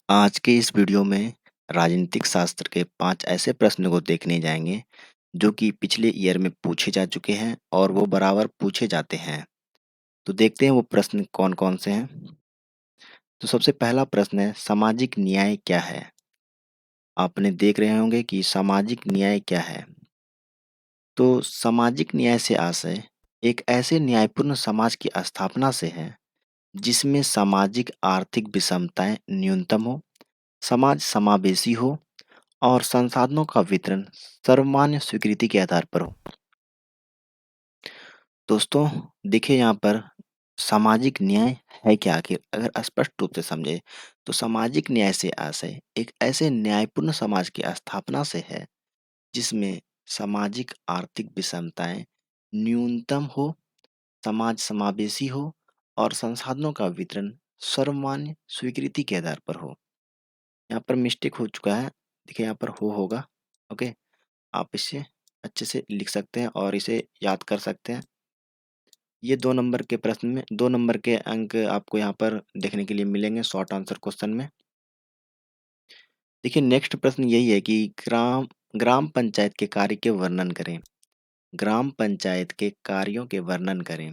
आज के इस वीडियो में राजनीतिक शास्त्र के 5 ऐसे प्रश्न को देखने जाएंगे जो कि पिछले ईयर में पूछे जा चुके हैं और वो बराबर पूछे जाते हैं। तो देखते हैं वो प्रश्न कौन-कौन से हैं। तो सबसे पहला प्रश्न है सामाजिक न्याय क्या है? आपने देख रहे होंगे कि सामाजिक न्याय क्या है? तो सामाजिक न्याय से आशय एक ऐसे न्यायपूर्ण समाज की स्थापना से है जिसमें सामाजिक आर्थिक विषमताएं न्यूनतम हो, समाज समावेशी हो और संसाधनों का वितरण सर्वमान्य स्वीकृति के आधार पर हो। दोस्तों देखिए यहाँ पर सामाजिक न्याय है क्या आखिर? अगर स्पष्ट रूप से समझे तो सामाजिक न्याय से आशय एक ऐसे न्यायपूर्ण समाज की स्थापना से है जिसमें सामाजिक आर्थिक विषमताएं न्यूनतम हो, समाज समावेशी हो और संसाधनों का वितरण सर्वमान्य स्वीकृति के आधार पर हो। यहाँ पर मिस्टेक हो चुका है। देखिए यहाँ पर हो होगा। ओके, आप इसे अच्छे से लिख सकते हैं और इसे याद कर सकते हैं। ये 2 नंबर के प्रश्न में 2 नंबर के अंक आपको यहाँ पर देखने के लिए मिलेंगे शॉर्ट आंसर क्वेश्चन में। देखिए नेक्स्ट प्रश्न यही है कि ग्राम ग्राम पंचायत के कार्य के वर्णन करें। ग्राम पंचायत के कार्यों के वर्णन करें।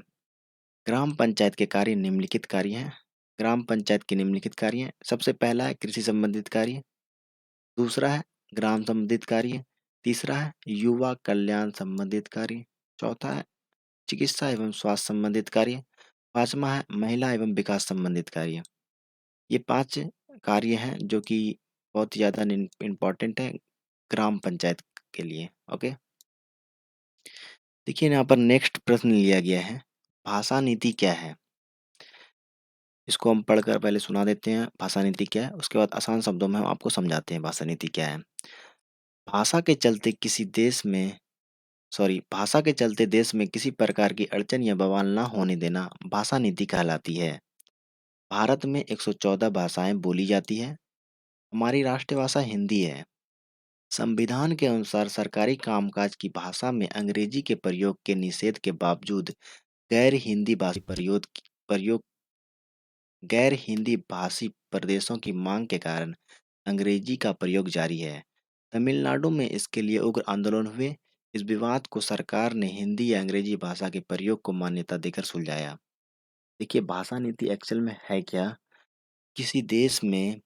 ग्राम पंचायत के कार्य निम्नलिखित कार्य हैं। ग्राम पंचायत के निम्नलिखित कार्य हैं। सबसे पहला है कृषि संबंधित कार्य, दूसरा है ग्राम संबंधित कार्य, तीसरा है युवा कल्याण संबंधित कार्य, चौथा है चिकित्सा एवं स्वास्थ्य संबंधित कार्य, पाँचवां है महिला एवं विकास संबंधित कार्य। ये 5 कार्य हैं जो कि बहुत ज़्यादा इम्पोर्टेंट है ग्राम पंचायत के लिए। ओके, देखिए यहाँ पर नेक्स्ट प्रश्न लिया गया है, भाषा नीति क्या है? इसको हम पढ़कर पहले सुना देते हैं भाषा नीति क्या है, उसके बाद आसान शब्दों में हम आपको समझाते हैं भाषा नीति क्या है। भाषा के चलते किसी देश में भाषा के चलते देश में किसी प्रकार की अड़चन या बवाल ना होने देना भाषा नीति कहलाती है। भारत में 114 भाषाएं बोली जाती है। हमारी राष्ट्रीय भाषा हिंदी है। संविधान के अनुसार सरकारी कामकाज की भाषा में अंग्रेजी के प्रयोग के निषेध के बावजूद गैर हिंदी भाषी प्रयोग गैर हिंदी भाषी प्रदेशों की मांग के कारण अंग्रेजी का प्रयोग जारी है। तमिलनाडु में इसके लिए उग्र आंदोलन हुए। इस विवाद को सरकार ने हिंदी या अंग्रेजी भाषा के प्रयोग को मान्यता देकर सुलझाया। देखिए भाषा नीति एक्चुअल में है क्या? किसी देश में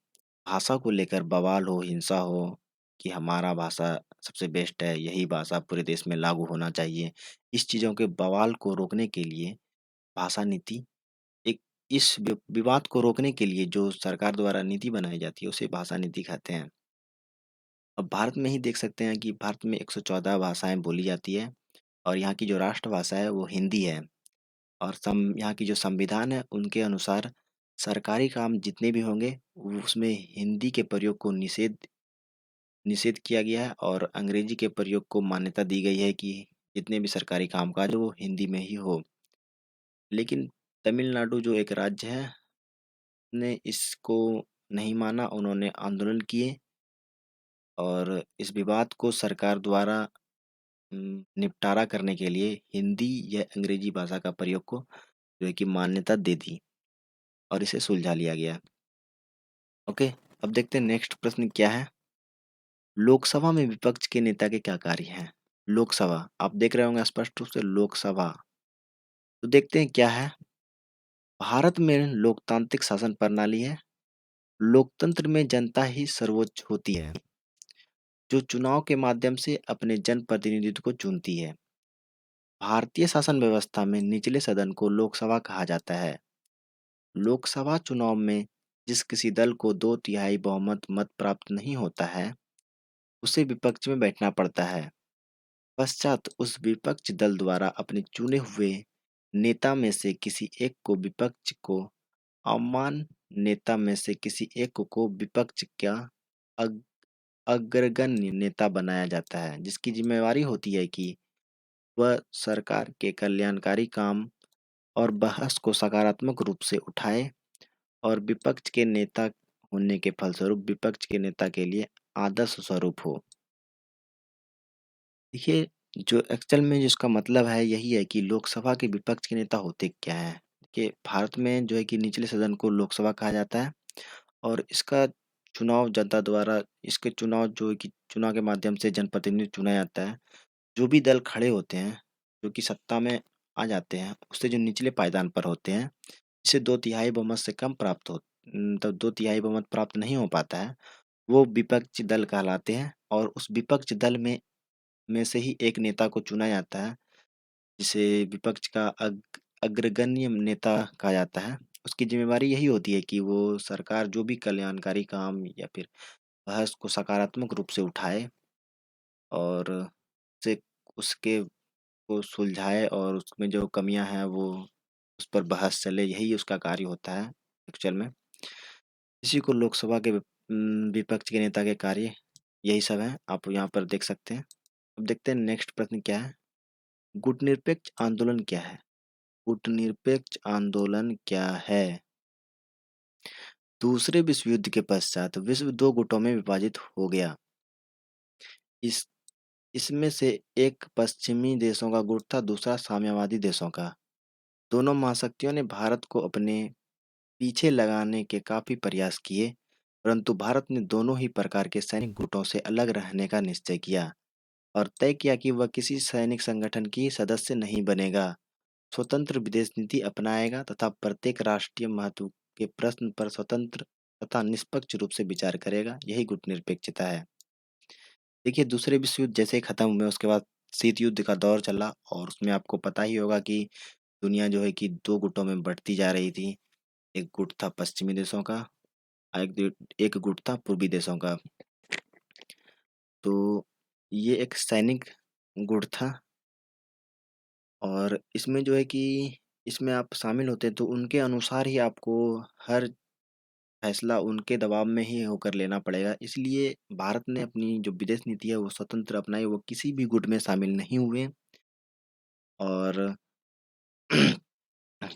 भाषा को लेकर बवाल हो, हिंसा हो कि हमारा भाषा सबसे बेस्ट है, यही भाषा पूरे देश में लागू होना चाहिए। इस चीज़ों के बवाल को रोकने के लिए भाषा नीति एक इस विवाद को रोकने के लिए जो सरकार द्वारा नीति बनाई जाती है उसे भाषा नीति कहते हैं। अब भारत में ही देख सकते हैं कि भारत में 114 भाषाएं बोली जाती है और यहाँ की जो राष्ट्रभाषा है वो हिंदी है। और यहाँ की जो संविधान है उनके अनुसार सरकारी काम जितने भी होंगे उसमें हिंदी के प्रयोग को निषेध निषेध किया गया है और अंग्रेजी के प्रयोग को मान्यता दी गई है कि जितने भी सरकारी कामकाज हो वो हिंदी में ही हो। लेकिन तमिलनाडु जो एक राज्य है ने इसको नहीं माना, उन्होंने आंदोलन किए और इस विवाद को सरकार द्वारा निपटारा करने के लिए हिंदी या अंग्रेजी भाषा का प्रयोग को जो है कि मान्यता दे दी और इसे सुलझा लिया गया। ओके, अब देखते हैं नेक्स्ट प्रश्न क्या है। लोकसभा में विपक्ष के नेता के क्या कार्य हैं? लोकसभा आप देख रहे होंगे स्पष्ट रूप से लोकसभा। तो देखते हैं क्या है। भारत में लोकतांत्रिक शासन प्रणाली है। लोकतंत्र में जनता ही सर्वोच्च होती है जो चुनाव के माध्यम से अपने जनप्रतिनिधित्व को चुनती है। भारतीय शासन व्यवस्था में निचले सदन को लोकसभा कहा जाता है। लोकसभा चुनाव में जिस किसी दल को 2/3 बहुमत मत प्राप्त नहीं होता है, उसे विपक्ष में बैठना पड़ता है। पश्चात उस विपक्ष दल द्वारा अपने चुने हुए नेता में से किसी एक को विपक्ष को अमान नेता में से किसी एक को विपक्ष का अग, अग्रगण्य नेता बनाया जाता है, जिसकी जिम्मेवारी होती है कि वह सरकार के कल्याणकारी काम और बहस को सकारात्मक रूप से उठाए और विपक्ष के नेता होने के फलस्वरूप विपक्ष के नेता के लिए आदर्श स्वरूप हो। देखिए जो एक्चुअल में जिसका मतलब है यही है कि लोकसभा के विपक्ष के नेता होते क्या हैं कि भारत में जो है कि निचले सदन को लोकसभा कहा जाता है और इसका चुनाव जनता द्वारा इसके चुनाव जो है कि चुनाव के माध्यम से जनप्रतिनिधि चुना जाता है। जो भी दल खड़े होते हैं, जो कि सत्ता में आ जाते हैं, उससे जो निचले पायदान पर होते हैं, जिसे 2/3 बहुमत से कम प्राप्त हो तो 2/3 बहुमत प्राप्त नहीं हो पाता है, वो विपक्षी दल कहलाते हैं और उस विपक्ष दल में से ही एक नेता को चुना जाता है, जिसे विपक्ष का अग्रगण्य नेता कहा जाता है। उसकी ज़िम्मेवारी यही होती है कि वो सरकार जो भी कल्याणकारी काम या फिर बहस को सकारात्मक रूप से उठाए और से उसके को सुलझाए और उसमें जो कमियाँ हैं वो उस पर बहस चले, यही उसका कार्य होता है एक्चुअल में। इसी को लोकसभा के विपक्ष के नेता के कार्य यही सब हैं, आप यहाँ पर देख सकते हैं। अब देखते हैं नेक्स्ट प्रश्न क्या है? गुटनिरपेक्ष आंदोलन क्या है? गुटनिरपेक्ष आंदोलन क्या है? दूसरे विश्व युद्ध के पश्चात विश्व 2 गुटों में विभाजित हो गया। इस इसमें से एक पश्चिमी देशों का गुट था, दूसरा साम्यवादी देशों का। दोनों महाशक्तियों ने भारत को अपने पीछे लगाने के काफी प्रयास किए, परंतु भारत ने दोनों ही प्रकार के सैनिक गुटों से अलग रहने का निश्चय किया और तय किया कि वह किसी सैनिक संगठन की सदस्य नहीं बनेगा, स्वतंत्र विदेश नीति अपनाएगा तथा प्रत्येक राष्ट्रीय महत्व के प्रश्न पर स्वतंत्र तथा निष्पक्ष रूप से विचार करेगा। यही गुटनिरपेक्षता है। देखिए, दूसरे विश्व युद्ध जैसे ही खत्म हुए उसके बाद शीत युद्ध का दौर चला और उसमें आपको पता ही होगा कि दुनिया जो है कि 2 गुटों में बढ़ती जा रही थी। एक गुट था पश्चिमी देशों का, एक गुट था पूर्वी देशों का। तो ये एक सैनिक गुट था और इसमें जो है कि इसमें आप शामिल होते हैं तो उनके अनुसार ही आपको हर फैसला उनके दबाव में ही होकर लेना पड़ेगा। इसलिए भारत ने अपनी जो विदेश नीति है वो स्वतंत्र अपनाई, वो किसी भी गुट में शामिल नहीं हुए और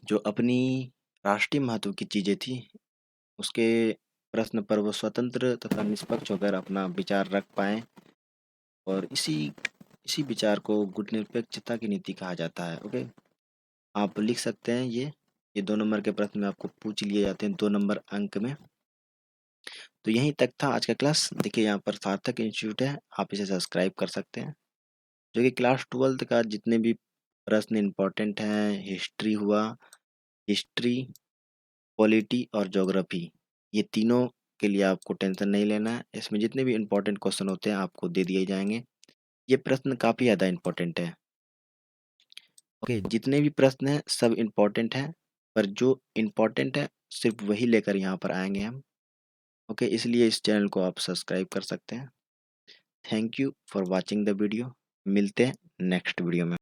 जो अपनी राष्ट्रीय महत्व की चीज़ें थी, उसके प्रश्न पर वो स्वतंत्र तथा निष्पक्ष होकर अपना विचार रख पाएँ और इसी इसी विचार को गुटनिरपेक्षता की नीति कहा जाता है। ओके, आप लिख सकते हैं ये 2 नंबर के प्रश्न में आपको पूछ लिए जाते हैं 2 नंबर अंक में। तो यहीं तक था आज का क्लास। देखिए यहाँ पर सार्थक इंस्टीट्यूट है, आप इसे सब्सक्राइब कर सकते हैं, जो कि क्लास 12th का जितने भी प्रश्न इम्पोर्टेंट हैं, हिस्ट्री हुआ, हिस्ट्री, पॉलिटी और ज्योग्राफी, ये तीनों के लिए आपको टेंशन नहीं लेना है। इसमें जितने भी इम्पोर्टेंट क्वेश्चन होते हैं आपको दे दिए जाएँगे। ये प्रश्न काफ़ी ज़्यादा इम्पोर्टेंट है। ओके, जितने भी प्रश्न हैं सब इम्पोर्टेंट हैं, पर जो इम्पोर्टेंट है सिर्फ़ वही लेकर यहाँ पर आएँगे हम। ओके, इसलिए इस चैनल को आप सब्सक्राइब कर सकते हैं। Thank you for watching the video. मिलते हैं नेक्स्ट वीडियो में।